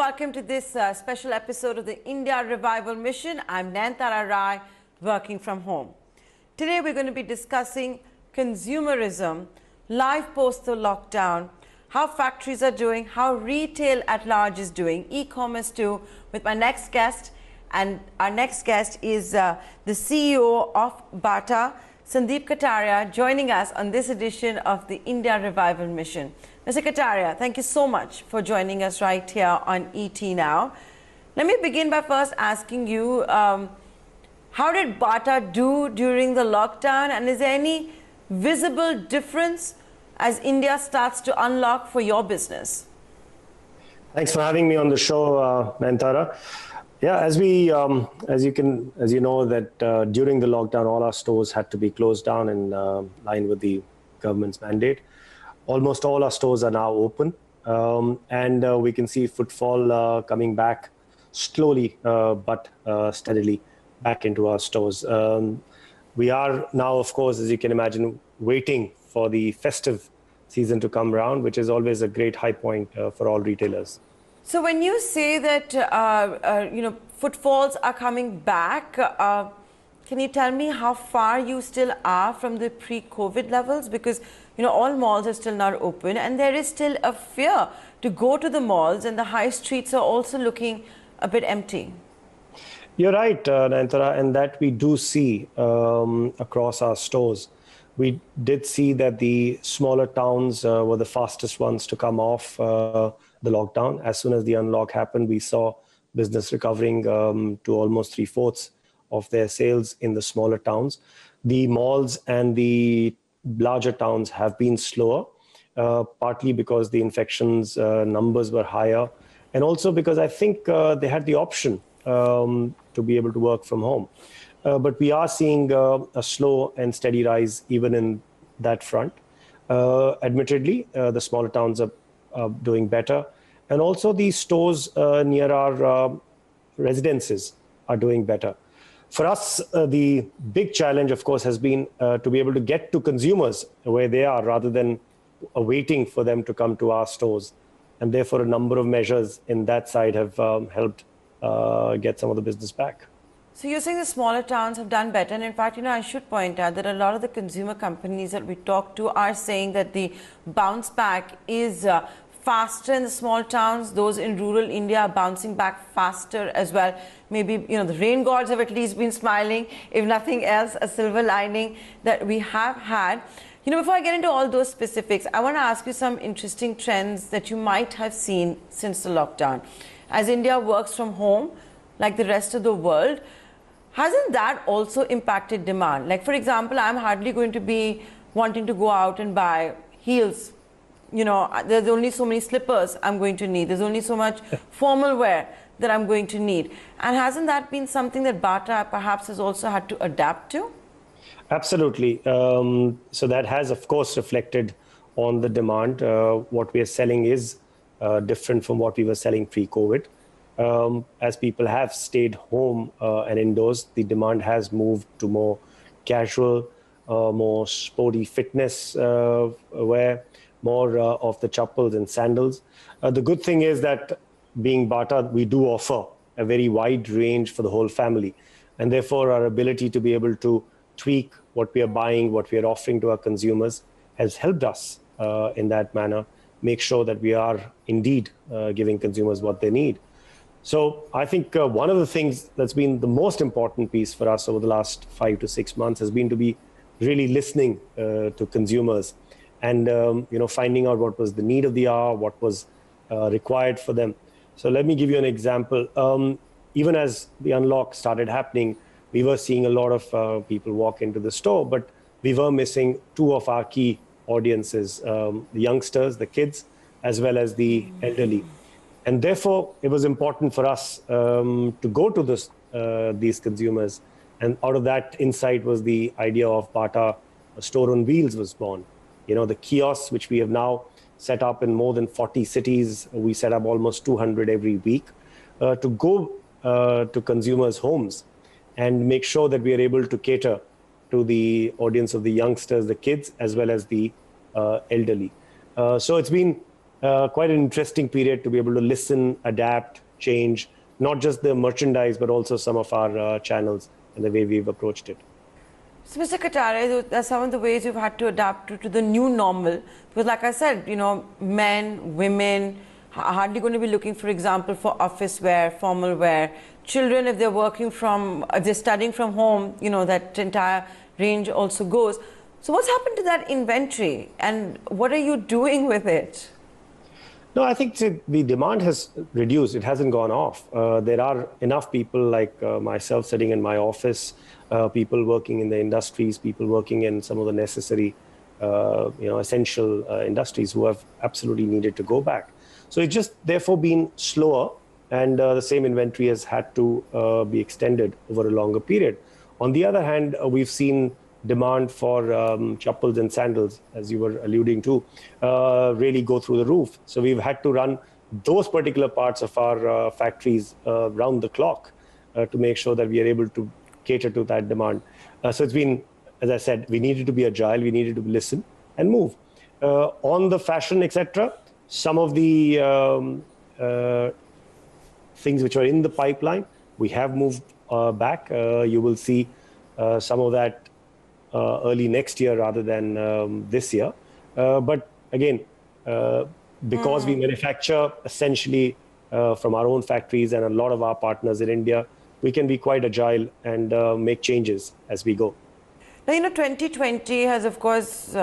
welcome to this special episode of the India Revival Mission. I'm Nayantara Rai, working from home. Today we're going to be discussing consumerism, life post the lockdown, how factories are doing, how retail at large is doing, e-commerce too, with my next guest. And our next guest is the CEO of Bata, Sandeep Kataria, joining us on this edition of the India Revival Mission. Mr. Kataria, thank you so much for joining us right here on ET Now. Let me begin by first asking you, how did Bata do during the lockdown, and is there any visible difference as India starts to unlock for your business? Thanks for having me on the show, Nayantara. Yeah, as you know, that during the lockdown, all our stores had to be closed down in line with the government's mandate. Almost all our stores are now open, and we can see footfall coming back slowly but steadily back into our stores. We are now, of course, as you can imagine, waiting for the festive season to come around, which is always a great high point for all retailers. So when you say that footfalls are coming back, can you tell me how far you still are from the pre-COVID levels? Because all malls are still not open, and there is still a fear to go to the malls, and the high streets are also looking a bit empty. You're right, Nayantara, and that we do see across our stores. We did see that the smaller towns were the fastest ones to come off the lockdown. As soon as the unlock happened, we saw business recovering to almost 3/4 of their sales in the smaller towns. The malls and the larger towns have been slower, partly because the infections numbers were higher, and also because I think they had the option to be able to work from home. But we are seeing a slow and steady rise even in that front. Admittedly, the smaller towns are doing better, and also the stores near our residences are doing better. For us, the big challenge, of course, has been to be able to get to consumers where they are rather than waiting for them to come to our stores. And therefore, a number of measures in that side have helped get some of the business back. So you're saying the smaller towns have done better. And in fact, I should point out that a lot of the consumer companies that we talk to are saying that the bounce back is faster in the small towns. Those in rural India are bouncing back faster as well. Maybe, the rain gods have at least been smiling, if nothing else, a silver lining that we have had. Before I get into all those specifics, I want to ask you some interesting trends that you might have seen since the lockdown. As India works from home, like the rest of the world, hasn't that also impacted demand? Like, for example, I'm hardly going to be wanting to go out and buy heels. There's only so many slippers I'm going to need. There's only so much formal wear that I'm going to need. And hasn't that been something that Bata perhaps has also had to adapt to? Absolutely. So that has, of course, reflected on the demand. What we are selling is different from what we were selling pre-COVID. As people have stayed home and indoors, the demand has moved to more casual, more sporty fitness wear, more of the chappals and sandals. The good thing is that being Bata, we do offer a very wide range for the whole family. And therefore, our ability to be able to tweak what we are buying, what we are offering to our consumers has helped us in that manner, make sure that we are indeed giving consumers what they need. So I think one of the things that's been the most important piece for us over the last 5 to 6 months has been to be really listening to consumers and finding out what was the need of the hour, what was required for them. So let me give you an example. Even as the unlock started happening, we were seeing a lot of people walk into the store, but we were missing two of our key audiences, the youngsters, the kids, as well as the elderly. And therefore, it was important for us to go to these consumers. And out of that insight was the idea of Bata Store on Wheels was born. The kiosks, which we have now set up in more than 40 cities. We set up almost 200 every week to go to consumers' homes and make sure that we are able to cater to the audience of the youngsters, the kids, as well as the elderly. So it's been quite an interesting period to be able to listen, adapt, change, not just the merchandise, but also some of our channels and the way we've approached it. So, Mr. Kataria, that's some of the ways you've had to adapt to the new normal. Because, like I said, men, women are hardly going to be looking, for example, for office wear, formal wear. Children, if they're studying from home, that entire range also goes. So, what's happened to that inventory, and what are you doing with it? No, I think the demand has reduced. It hasn't gone off. There are enough people like myself sitting in my office, people working in the industries, people working in some of the necessary, essential industries who have absolutely needed to go back. So it's just therefore been slower, and the same inventory has had to be extended over a longer period. On the other hand, we've seen demand for chappals and sandals, as you were alluding to, really go through the roof. So we've had to run those particular parts of our factories round the clock to make sure that we are able to cater to that demand. So it's been, as I said, we needed to be agile, we needed to listen and move. On the fashion, etc., some of the things which are in the pipeline, we have moved back. You will see some of that early next year rather than this year. But again, because we manufacture essentially from our own factories and a lot of our partners in India, we can be quite agile and make changes as we go. Now, 2020 has, of course,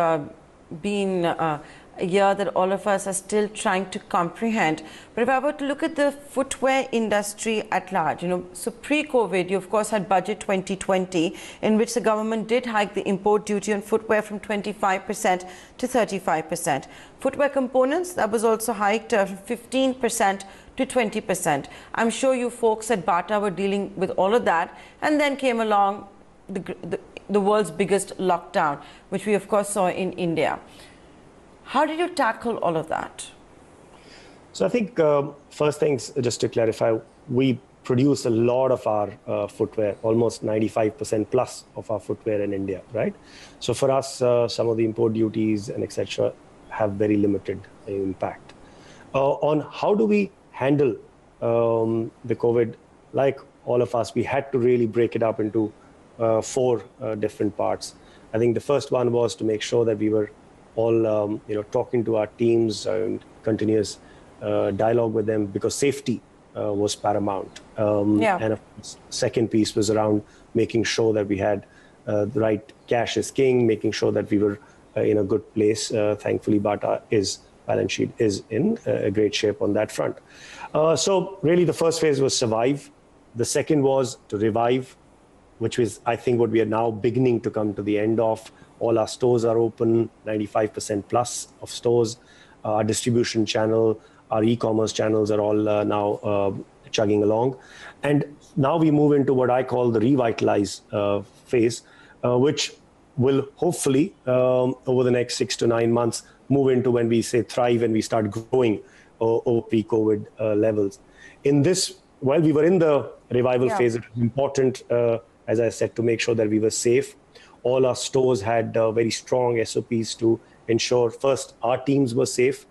been a year that all of us are still trying to comprehend. But if I were to look at the footwear industry at large, so pre-COVID, you of course had Budget 2020, in which the government did hike the import duty on footwear from 25% to 35%. Footwear components, that was also hiked from 15% to 20%. I'm sure you folks at Bata were dealing with all of that, and then came along the world's biggest lockdown, which we of course saw in India. How did you tackle all of that? So I think first things, just to clarify, we produce a lot of our footwear, almost 95% plus of our footwear in India, right? So for us, some of the import duties and etc. have very limited impact. On how do we handle the COVID, like all of us, we had to really break it up into four different parts. I think the first one was to make sure that we were all talking to our teams and continuous dialogue with them, because safety was paramount. And of course, second piece was around making sure that we had the right cash is king, making sure that we were in a good place. Thankfully, Bata balance sheet is in a great shape on that front. So really the first phase was survive. The second was to revive, which was, I think, what we are now beginning to come to the end of. All our stores are open, 95% plus of stores. Our distribution channel, our e-commerce channels are all now chugging along. And now we move into what I call the revitalize phase, which will hopefully, over the next 6 to 9 months, move into when we say thrive and we start growing over pre-COVID levels. In this, while we were in the revival phase, it was important, as I said, to make sure that we were safe. All our stores had very strong SOPs to ensure, first, our teams were safe,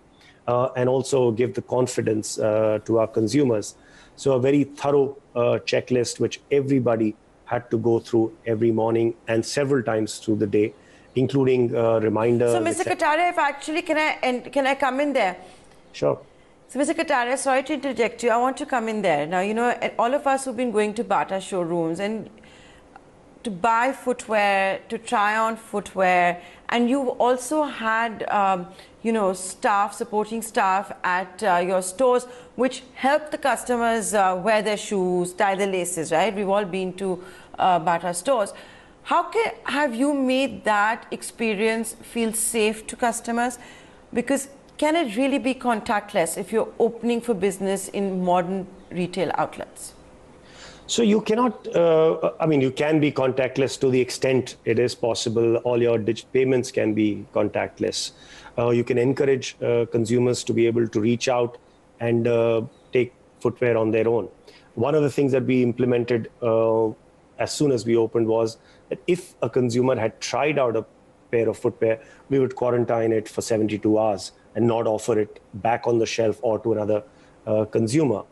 and also give the confidence to our consumers. So a very thorough checklist, which everybody had to go through every morning and several times through the day, including reminders. So, Mr. Kataria, if actually, can I come in there? Sure. So, Mr. Kataria, sorry to interject you. I want to come in there. Now, all of us who've been going to Bata showrooms and to buy footwear, to try on footwear, and you've also had, supporting staff at your stores, which help the customers wear their shoes, tie the laces, right? We've all been to Bata stores. How have you made that experience feel safe to customers? Because can it really be contactless if you're opening for business in modern retail outlets? So you cannot, you can be contactless to the extent it is possible. All your payments can be contactless. You can encourage consumers to be able to reach out and take footwear on their own. One of the things that we implemented as soon as we opened was that if a consumer had tried out a pair of footwear, we would quarantine it for 72 hours and not offer it back on the shelf or to another consumer.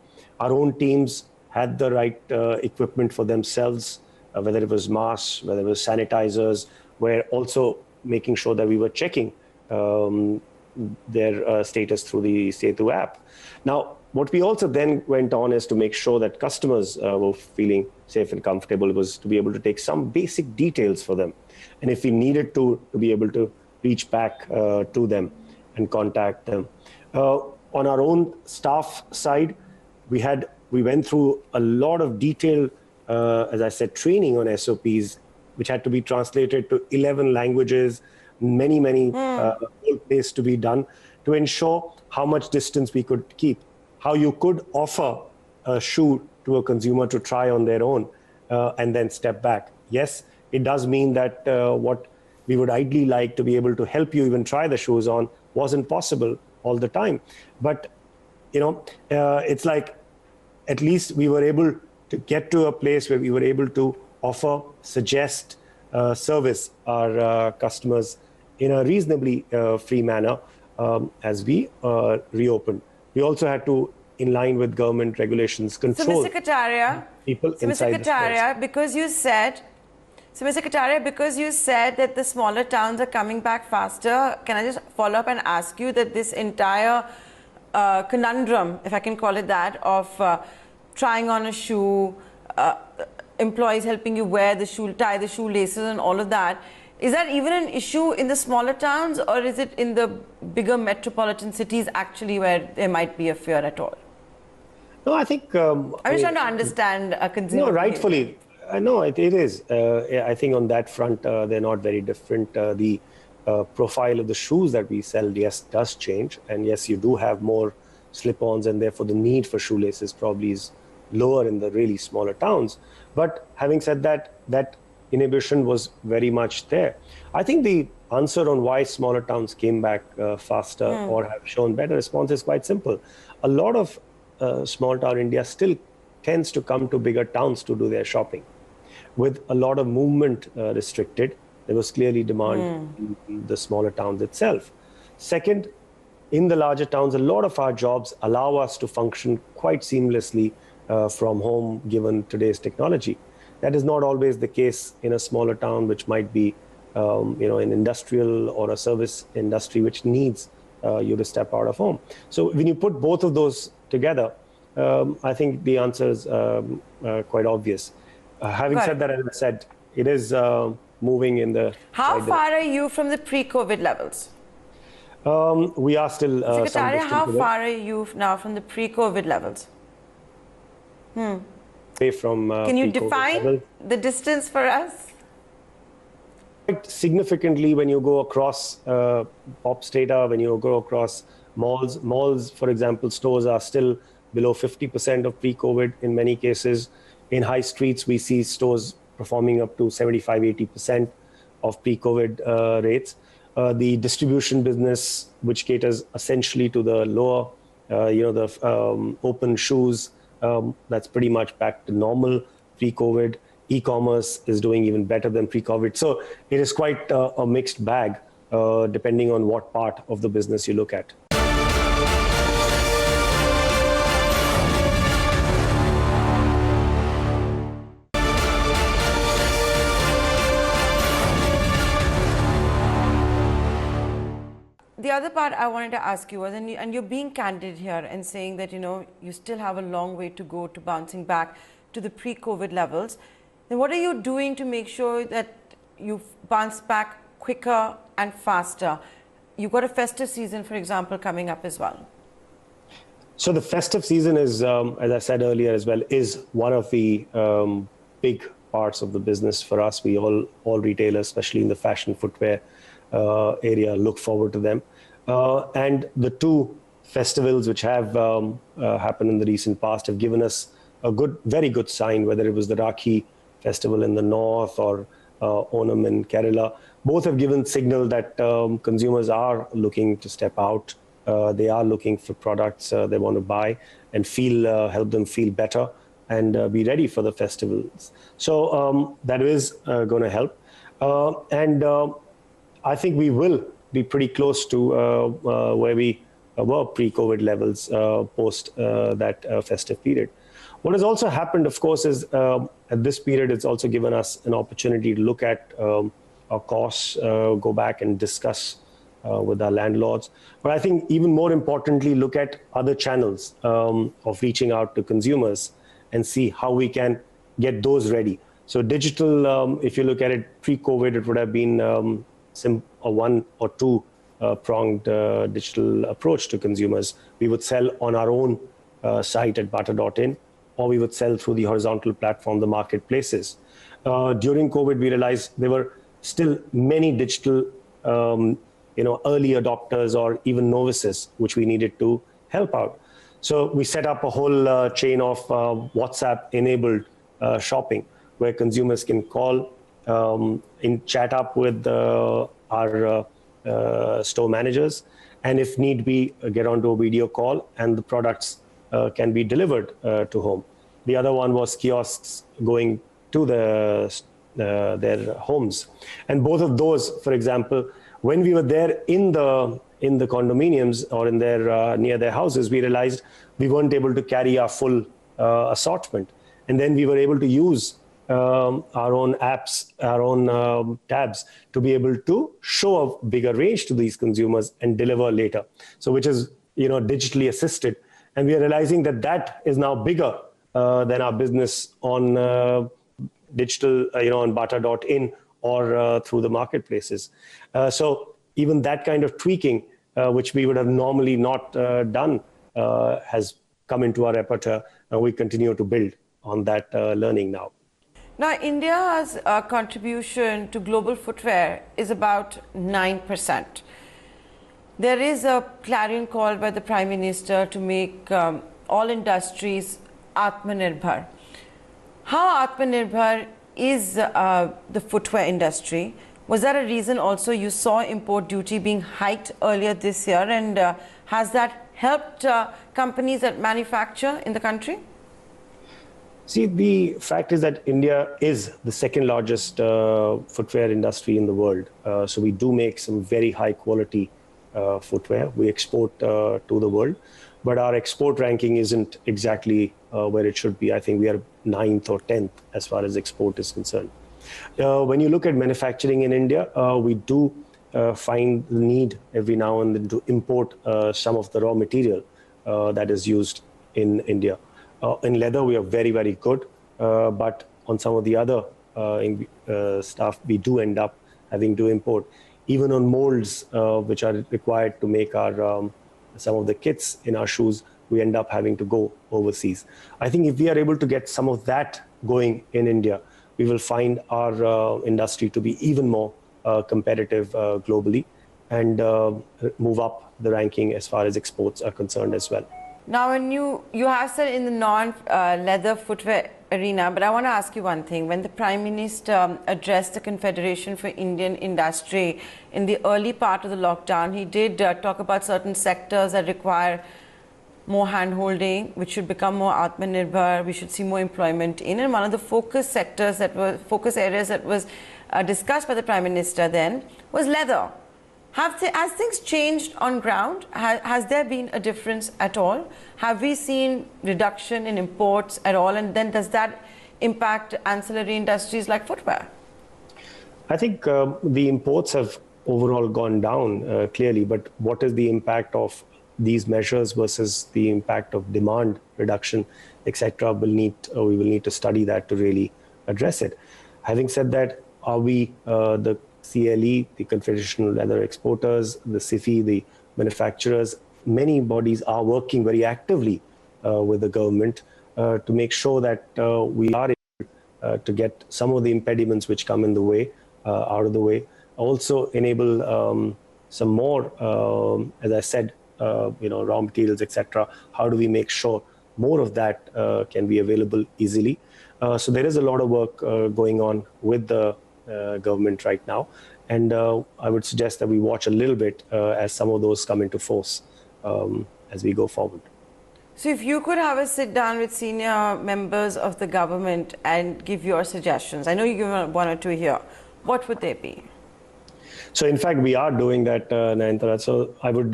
Our own teams had the right equipment for themselves, whether it was masks, whether it was sanitizers. We're also making sure that we were checking their status through the Setu app. Now, what we also then went on is to make sure that customers were feeling safe and comfortable. It was to be able to take some basic details for them. And if we needed to be able to reach back to them and contact them. On our own staff side, we went through a lot of detailed, as I said, training on SOPs, which had to be translated to 11 languages, many ways to be done to ensure how much distance we could keep, how you could offer a shoe to a consumer to try on their own and then step back. Yes, it does mean that what we would ideally like to be able to help you even try the shoes on wasn't possible all the time. But, it's like at least we were able to get to a place where we were able to offer, suggest, service our customers in a reasonably free manner as we reopened. We also had to, in line with government regulations, control Mr. Kataria, people inside the stores. because you said that the smaller towns are coming back faster, can I just follow up and ask you that this entire conundrum, if I can call it that, of trying on a shoe, employees helping you wear the shoe, tie the shoelaces and all of that, is that even an issue in the smaller towns, or is it in the bigger metropolitan cities actually where there might be a fear at all? No, I think... I'm just trying to understand a consumer. No, rightfully. No, it is. I think on that front, they're not very different. The profile of the shoes that we sell, yes, does change. And yes, you do have more slip-ons, and therefore the need for shoelaces probably is lower in the really smaller towns. But having said that, that inhibition was very much there. I think the answer on why smaller towns came back faster or have shown better response is quite simple. A lot of small town India still tends to come to bigger towns to do their shopping. With a lot of movement restricted, there was clearly demand in the smaller towns itself. Second, in the larger towns, a lot of our jobs allow us to function quite seamlessly from home, given today's technology. That is not always the case in a smaller town, which might be an industrial or a service industry, which needs you to step out of home. So when you put both of those together, I think the answer is quite obvious. Having said that, as I said, it is moving in the... How far are you from the pre-COVID levels? We are still... Secretary, how far are you now from the pre-COVID levels? From, can you define the distance for us? Quite significantly when you go across POPs data, when you go across malls, for example, stores are still below 50% of pre-COVID in many cases. In high streets, we see stores performing up to 75, 80% of pre-COVID rates. The distribution business, which caters essentially to the lower, open shoes, that's pretty much back to normal pre-COVID. E-commerce is doing even better than pre-COVID. So it is quite a mixed bag, depending on what part of the business you look at. The other part I wanted to ask you was, and you're being candid here and saying that, you still have a long way to go to bouncing back to the pre-COVID levels. Then what are you doing to make sure that you bounce back quicker and faster? You've got a festive season, for example, coming up as well. So the festive season is, as I said earlier as well, is one of the big parts of the business for us. We all retailers, especially in the fashion footwear area, look forward to them. And the two festivals which have happened in the recent past have given us a very good sign, whether it was the Rakhi festival in the north or Onam in Kerala. Both have given signal that consumers are looking to step out. They are looking for products they want to buy and help them feel better and be ready for the festivals. So that is going to help. And I think we will be pretty close to where we were pre-COVID levels post that festive period. What has also happened, of course, is at this period, it's also given us an opportunity to look at our costs, go back and discuss with our landlords. But I think even more importantly, look at other channels of reaching out to consumers and see how we can get those ready. So digital, if you look at it pre-COVID, it would have been a one or two pronged digital approach to consumers. We would sell on our own site at Bata.in, or we would sell through the horizontal platform, the marketplaces. During COVID, we realized there were still many digital early adopters or even novices, which we needed to help out. So we set up a whole chain of WhatsApp-enabled shopping, where consumers can call, chat up with our store managers, and if need be, get onto a video call, and the products can be delivered to home. The other one was kiosks going to their homes. And both of those, for example, when we were there in the condominiums or in their near their houses, we realized we weren't able to carry our full assortment. And then we were able to use our own apps, our own tabs to be able to show a bigger range to these consumers and deliver later. So which is digitally assisted. And we are realizing that that is now bigger than our business on digital, on Bata.in or through the marketplaces. So even that kind of tweaking, which we would have normally not done, has come into our repertoire, and we continue to build on that learning now. Now, India's contribution to global footwear is about 9%. There is a clarion call by the Prime Minister to make all industries Atmanirbhar. How Atmanirbhar is the footwear industry? Was that a reason also you saw import duty being hiked earlier this year, and has that helped companies that manufacture in the country? See, the fact is that India is the second largest footwear industry in the world. So we do make some very high quality footwear. We export to the world, but our export ranking isn't exactly where it should be. I think we are 9th or 10th as far as export is concerned. When you look at manufacturing in India, we do find the need every now and then to import some of the raw material that is used in India. In leather, we are very, very good, but on some of the other stuff, we do end up having to import. Even on molds, which are required to make our some of the kits in our shoes, we end up having to go overseas. I think if we are able to get some of that going in India, we will find our industry to be even more competitive globally and move up the ranking as far as exports are concerned as well. Now, when you have said in the non-leather footwear arena, but I want to ask you one thing. When the Prime Minister addressed the Confederation for Indian Industry in the early part of the lockdown, he did talk about certain sectors that require more hand-holding, which should become more Atmanirbhar, we should see more employment in. And one of the focus areas that was discussed by the Prime Minister then was leather. Has things changed on ground? Has there been a difference at all? Have we seen reduction in imports at all? And then does that impact ancillary industries like footwear? I think the imports have overall gone down clearly, but what is the impact of these measures versus the impact of demand reduction, etc. We will need to study that to really address it. Having said that, are we the CLE, the Confederation of Leather Exporters, the CIFI, the manufacturers, many bodies are working very actively with the government to make sure that we are able to get some of the impediments which come in the way out of the way. Also enable some more, as I said, raw materials, etc. How do we make sure more of that can be available easily? So there is a lot of work going on with the government right now, and I would suggest that we watch a little bit as some of those come into force as we go forward. So if you could have a sit down with senior members of the government and give your suggestions, I know you give one or two here, what would they be? So in fact, we are doing that, Nayantara. So I would,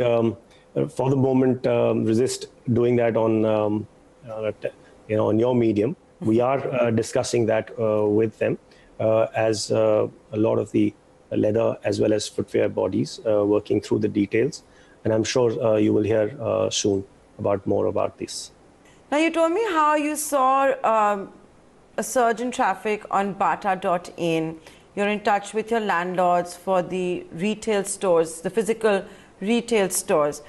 for the moment, resist doing that on, on your medium. We are discussing that with them as a lot of the leather as well as footwear bodies working through the details. And I'm sure you will hear soon about more about this. Now, you told me how you saw a surge in traffic on Bata.in. You're in touch with your landlords for the retail stores, the physical retail stores.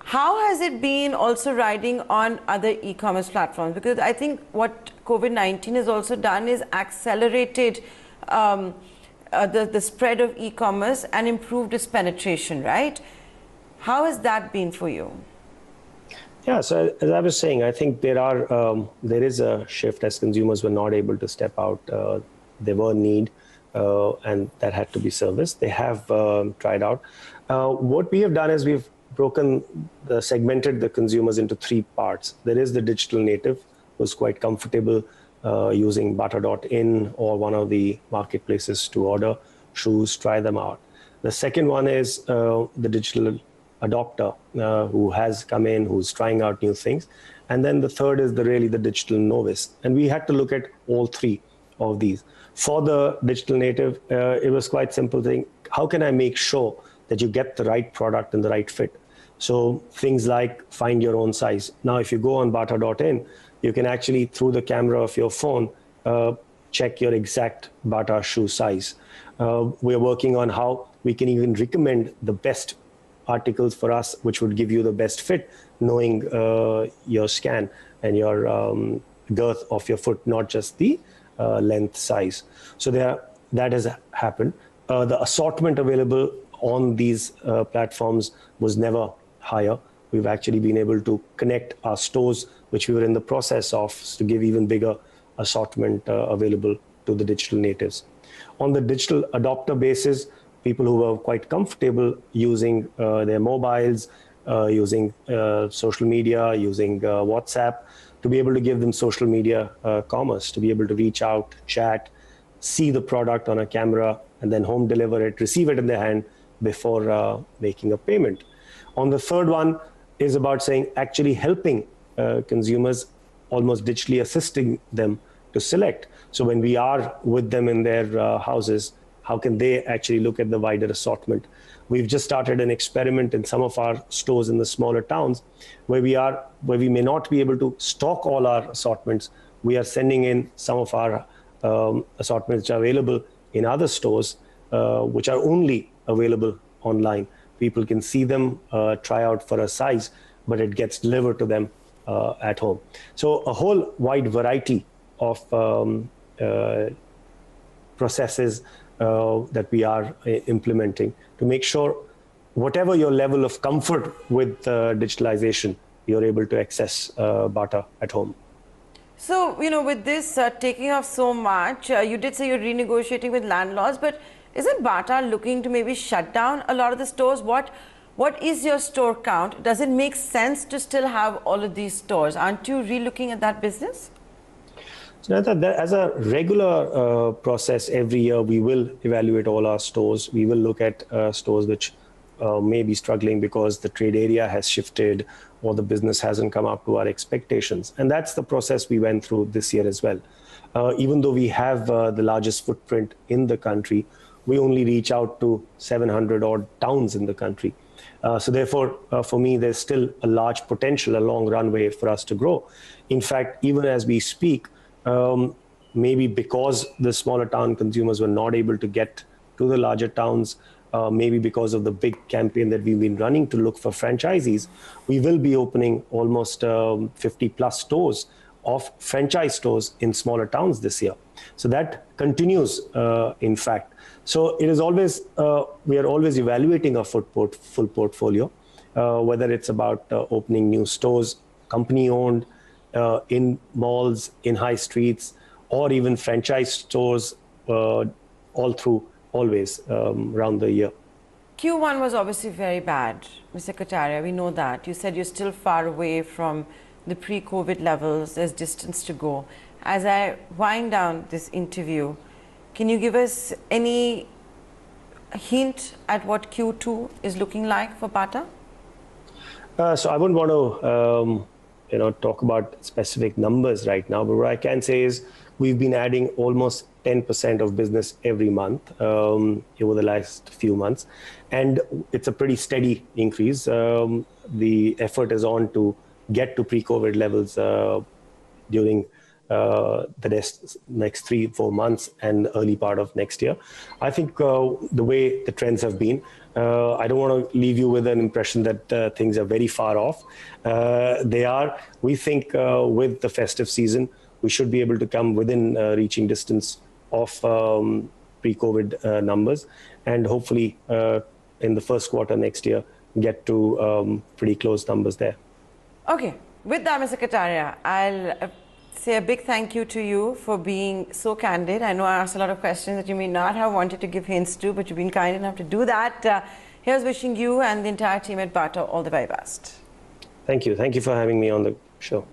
How has it been also riding on other e-commerce platforms? Because I think what COVID-19 has also done is accelerated the spread of e-commerce and improved its penetration, right? How has that been for you? Yeah, so as I was saying, I think there is a shift as consumers were not able to step out. There were need, and that had to be serviced. They have tried out. What we have done is we've segmented the consumers into three parts. There is the digital native, who's quite comfortable using Bata.in or one of the marketplaces to order shoes, try them out. The second one is the digital adopter who has come in, who's trying out new things. And then the third is really the digital novice. And we had to look at all three of these. For the digital native, it was quite simple thing. How can I make sure that you get the right product and the right fit? So things like find your own size. Now, if you go on Bata.in, you can actually, through the camera of your phone, check your exact Bata shoe size. We're working on how we can even recommend the best articles for us, which would give you the best fit, knowing your scan and your girth of your foot, not just the length size. So that has happened. The assortment available on these platforms was never higher. We've actually been able to connect our stores, which we were in the process of, to give even bigger assortment available to the digital natives. On the digital adopter basis, people who were quite comfortable using their mobiles, using social media, using WhatsApp, to be able to give them social media commerce, to be able to reach out, chat, see the product on a camera, and then home deliver it, receive it in their hand before making a payment. On the third one is about saying actually helping consumers, almost digitally assisting them to select. So when we are with them in their houses, how can they actually look at the wider assortment? We've just started an experiment in some of our stores in the smaller towns where we may not be able to stock all our assortments. We are sending in some of our assortments which are available in other stores, which are only available online. People can see them, try out for a size, but it gets delivered to them at home. So a whole wide variety of processes that we are implementing to make sure whatever your level of comfort with digitalization, you're able to access Bata at home. So, with this taking off so much, you did say you're renegotiating with landlords, but isn't Bata looking to maybe shut down a lot of the stores? What is your store count? Does it make sense to still have all of these stores? Aren't you re-looking at that business? So as a regular process, every year we will evaluate all our stores. We will look at stores which may be struggling because the trade area has shifted or the business hasn't come up to our expectations. And that's the process we went through this year as well. Even though we have the largest footprint in the country, we only reach out to 700 odd towns in the country. So therefore, for me, there's still a large potential, a long runway for us to grow. In fact, even as we speak, maybe because the smaller town consumers were not able to get to the larger towns, maybe because of the big campaign that we've been running to look for franchisees, we will be opening almost 50 plus stores of franchise stores in smaller towns this year. So that continues, in fact. So it is always, we are always evaluating our full portfolio, whether it's about opening new stores, company owned, in malls, in high streets, or even franchise stores, all through, always around the year. Q1 was obviously very bad, Mr. Kataria. We know that. You said you're still far away from the pre-COVID levels. There's distance to go. As I wind down this interview, can you give us any hint at what Q2 is looking like for Bata? So I wouldn't want to, talk about specific numbers right now. But what I can say is we've been adding almost 10% of business every month over the last few months, and it's a pretty steady increase. The effort is on to get to pre-COVID levels during the next 3-4 months and early part of next year. I think the way the trends have been, I don't want to leave you with an impression that things are very far off. They are. We think with the festive season, we should be able to come within reaching distance of pre-COVID numbers, and hopefully in the first quarter next year, get to pretty close numbers there. Okay. With that, Mr. Kataria, I'll say a big thank you to you for being so candid. I know I asked a lot of questions that you may not have wanted to give hints to, but you've been kind enough to do that. Here's wishing you and the entire team at Bata all the very best. Thank you. Thank you for having me on the show.